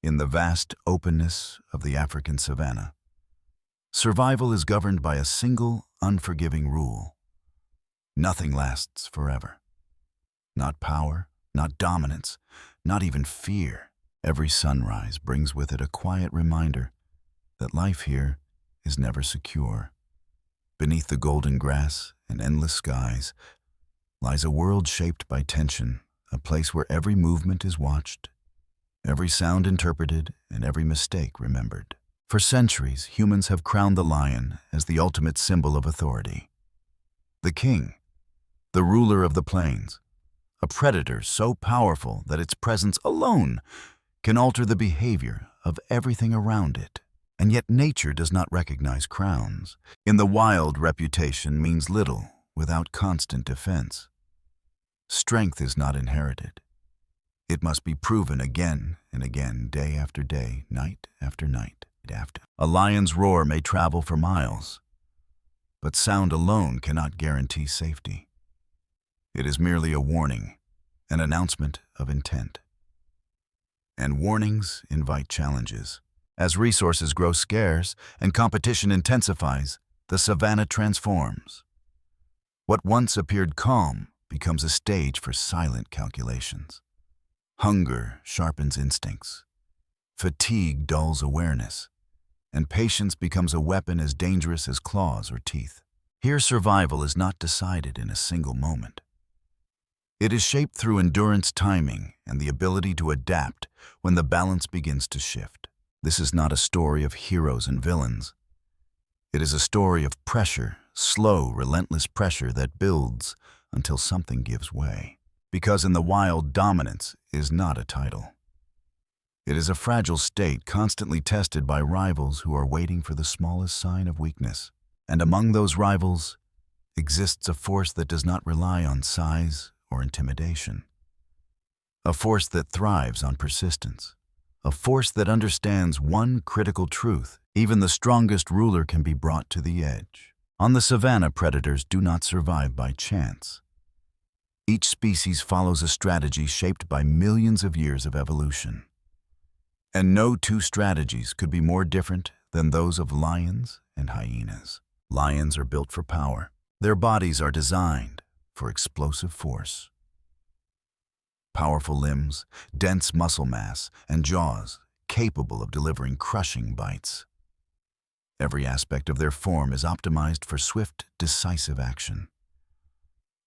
In the vast openness of the African savanna, survival is governed by a single, unforgiving rule. Nothing lasts forever. Not power, not dominance, not even fear. Every sunrise brings with it a quiet reminder that life here is never secure. Beneath the golden grass and endless skies lies a world shaped by tension, a place where every movement is watched, every sound interpreted, and every mistake remembered. For centuries, humans have crowned the lion as the ultimate symbol of authority. The king, the ruler of the plains, a predator so powerful that its presence alone can alter the behavior of everything around it. And yet nature does not recognize crowns. In the wild, reputation means little without constant defense. Strength is not inherited. It must be proven again and again, day after day, night after night. A lion's roar may travel for miles, but sound alone cannot guarantee safety. It is merely a warning, an announcement of intent. And warnings invite challenges. As resources grow scarce and competition intensifies, the savanna transforms. What once appeared calm becomes a stage for silent calculations. Hunger sharpens instincts, fatigue dulls awareness, and patience becomes a weapon as dangerous as claws or teeth. Here survival is not decided in a single moment. It is shaped through endurance, timing, and the ability to adapt when the balance begins to shift. This is not a story of heroes and villains. It is a story of pressure, slow, relentless pressure that builds until something gives way. Because in the wild, dominance is not a title. It is a fragile state constantly tested by rivals who are waiting for the smallest sign of weakness. And among those rivals exists a force that does not rely on size or intimidation. A force that thrives on persistence. A force that understands one critical truth: even the strongest ruler can be brought to the edge. On the savanna, predators do not survive by chance. Each species follows a strategy shaped by millions of years of evolution. And no two strategies could be more different than those of lions and hyenas. Lions are built for power. Their bodies are designed for explosive force. Powerful limbs, dense muscle mass, and jaws capable of delivering crushing bites. Every aspect of their form is optimized for swift, decisive action.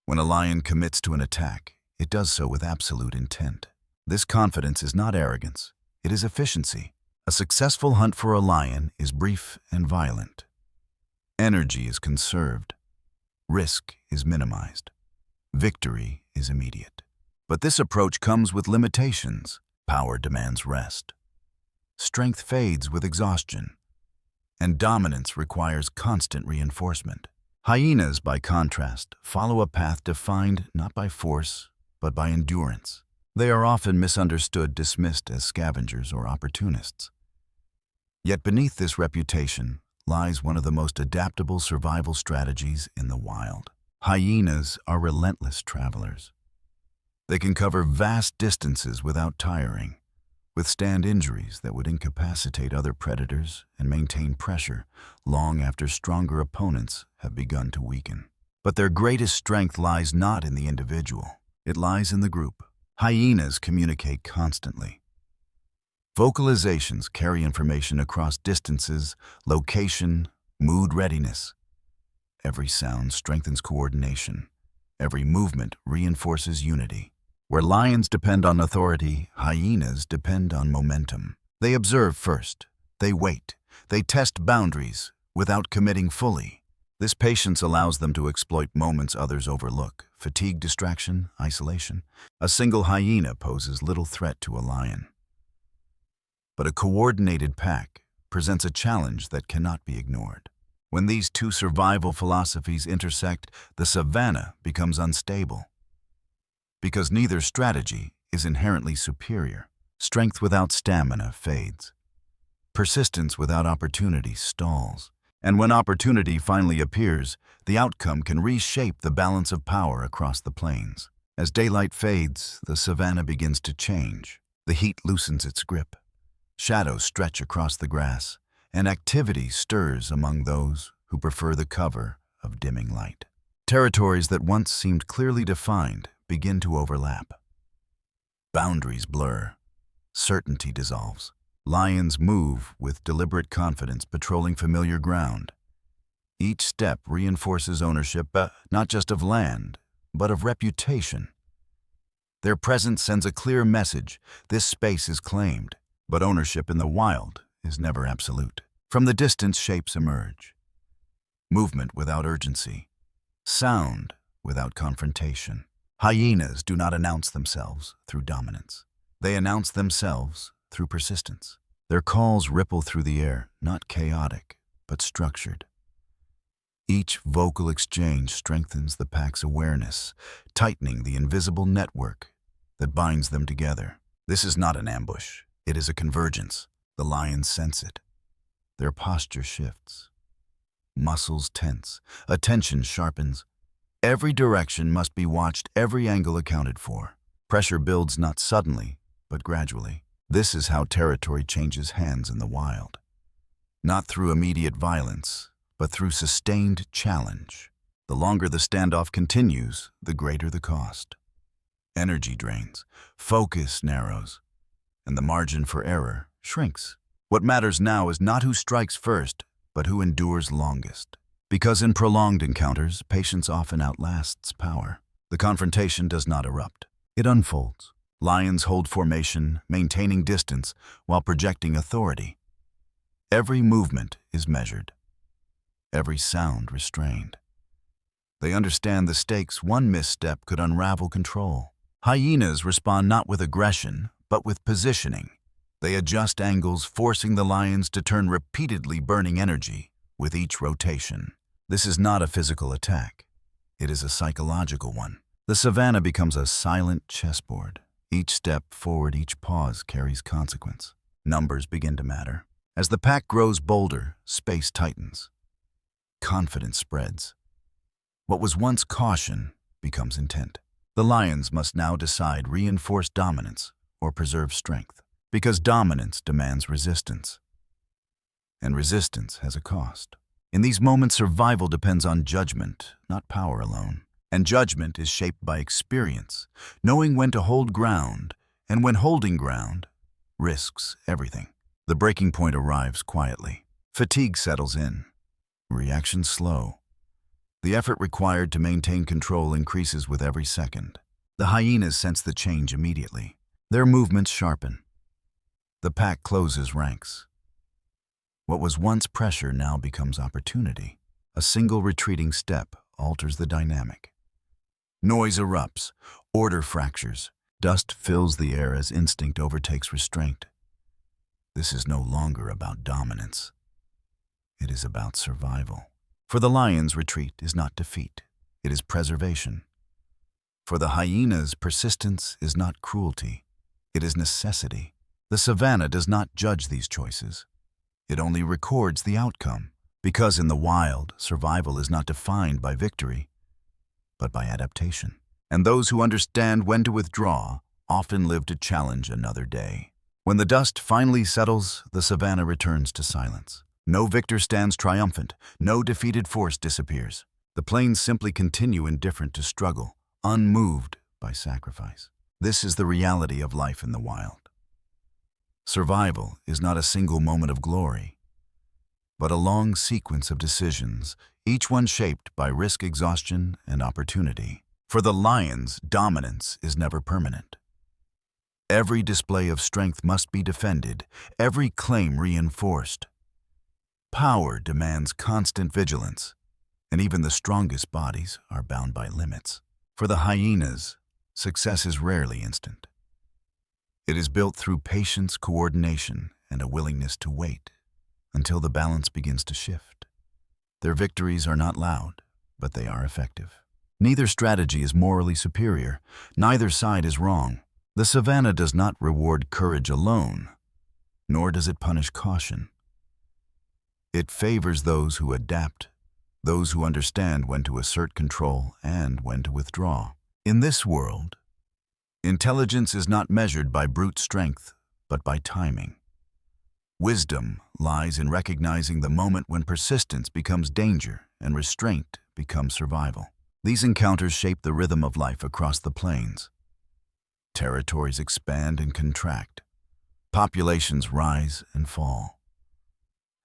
When a lion commits to an attack, it does so with absolute intent. This confidence is not arrogance, it is efficiency. A successful hunt for a lion is brief and violent. Energy is conserved. Risk is minimized. Victory is immediate. But this approach comes with limitations. Power demands rest. Strength fades with exhaustion. And dominance requires constant reinforcement. Hyenas, by contrast, follow a path defined not by force, but by endurance. They are often misunderstood, dismissed as scavengers or opportunists. Yet beneath this reputation lies one of the most adaptable survival strategies in the wild. Hyenas are relentless travelers. They can cover vast distances without tiring, withstand injuries that would incapacitate other predators, and maintain pressure long after stronger opponents have begun to weaken. But their greatest strength lies not in the individual. It lies in the group. Hyenas communicate constantly. Vocalizations carry information across distances, location, mood readiness. Every sound strengthens coordination. Every movement reinforces unity. Where lions depend on authority, hyenas depend on momentum. They observe first. They wait. They test boundaries without committing fully. This patience allows them to exploit moments others overlook: fatigue, distraction, isolation. A single hyena poses little threat to a lion. But a coordinated pack presents a challenge that cannot be ignored. When these two survival philosophies intersect, the savanna becomes unstable. Because neither strategy is inherently superior. Strength without stamina fades. Persistence without opportunity stalls. And when opportunity finally appears, the outcome can reshape the balance of power across the plains. As daylight fades, the savanna begins to change. The heat loosens its grip. Shadows stretch across the grass, and activity stirs among those who prefer the cover of dimming light. Territories that once seemed clearly defined begin to overlap. Boundaries blur. Certainty dissolves. Lions move with deliberate confidence, patrolling familiar ground. Each step reinforces ownership, not just of land, but of reputation. Their presence sends a clear message: this space is claimed, but ownership in the wild is never absolute. From the distance, shapes emerge. Movement without urgency. Sound without confrontation. Hyenas do not announce themselves through dominance. They announce themselves through persistence. Their calls ripple through the air, not chaotic, but structured. Each vocal exchange strengthens the pack's awareness, tightening the invisible network that binds them together. This is not an ambush. It is a convergence. The lions sense it. Their posture shifts. Muscles tense. Attention sharpens. Every direction must be watched, every angle accounted for. Pressure builds not suddenly, but gradually. This is how territory changes hands in the wild. Not through immediate violence, but through sustained challenge. The longer the standoff continues, the greater the cost. Energy drains, focus narrows, and the margin for error shrinks. What matters now is not who strikes first, but who endures longest. Because in prolonged encounters, patience often outlasts power. The confrontation does not erupt. It unfolds. Lions hold formation, maintaining distance while projecting authority. Every movement is measured. Every sound restrained. They understand the stakes. One misstep could unravel control. Hyenas respond not with aggression, but with positioning. They adjust angles, forcing the lions to turn repeatedly, burning energy with each rotation. This is not a physical attack. It is a psychological one. The savanna becomes a silent chessboard. Each step forward, each pause carries consequence. Numbers begin to matter. As the pack grows bolder, space tightens. Confidence spreads. What was once caution becomes intent. The lions must now decide: reinforce dominance or preserve strength. Because dominance demands resistance. And resistance has a cost. In these moments, survival depends on judgment, not power alone. And judgment is shaped by experience, knowing when to hold ground, and when holding ground risks everything. The breaking point arrives quietly. Fatigue settles in. Reaction slow. The effort required to maintain control increases with every second. The hyenas sense the change immediately. Their movements sharpen. The pack closes ranks. What was once pressure now becomes opportunity. A single retreating step alters the dynamic. Noise erupts, order fractures, dust fills the air as instinct overtakes restraint. This is no longer about dominance. It is about survival. For the lions, retreat is not defeat. It is preservation. For the hyenas, persistence is not cruelty. It is necessity. The savanna does not judge these choices. It only records the outcome. Because in the wild, survival is not defined by victory, but by adaptation. And those who understand when to withdraw often live to challenge another day. When the dust finally settles, the savanna returns to silence. No victor stands triumphant. No defeated force disappears. The plains simply continue, indifferent to struggle, unmoved by sacrifice. This is the reality of life in the wild. Survival is not a single moment of glory, but a long sequence of decisions, each one shaped by risk, exhaustion, and opportunity. For the lions, dominance is never permanent. Every display of strength must be defended, every claim reinforced. Power demands constant vigilance, and even the strongest bodies are bound by limits. For the hyenas, success is rarely instant. It is built through patience, coordination, and a willingness to wait until the balance begins to shift. Their victories are not loud, but they are effective. Neither strategy is morally superior. Neither side is wrong. The savanna does not reward courage alone, nor does it punish caution. It favors those who adapt, those who understand when to assert control and when to withdraw. In this world, intelligence is not measured by brute strength, but by timing. Wisdom lies in recognizing the moment when persistence becomes danger and restraint becomes survival. These encounters shape the rhythm of life across the plains. Territories expand and contract. Populations rise and fall.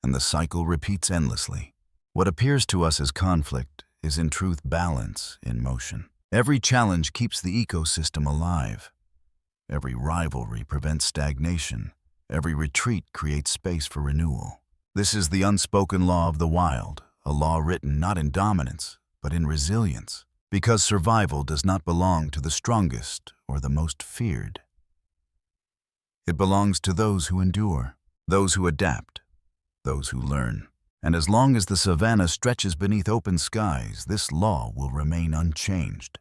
And the cycle repeats endlessly. What appears to us as conflict is in truth balance in motion. Every challenge keeps the ecosystem alive. Every rivalry prevents stagnation. Every retreat creates space for renewal. This is the unspoken law of the wild, a law written not in dominance, but in resilience, because survival does not belong to the strongest or the most feared. It belongs to those who endure, those who adapt, those who learn. And as long as the savanna stretches beneath open skies, this law will remain unchanged.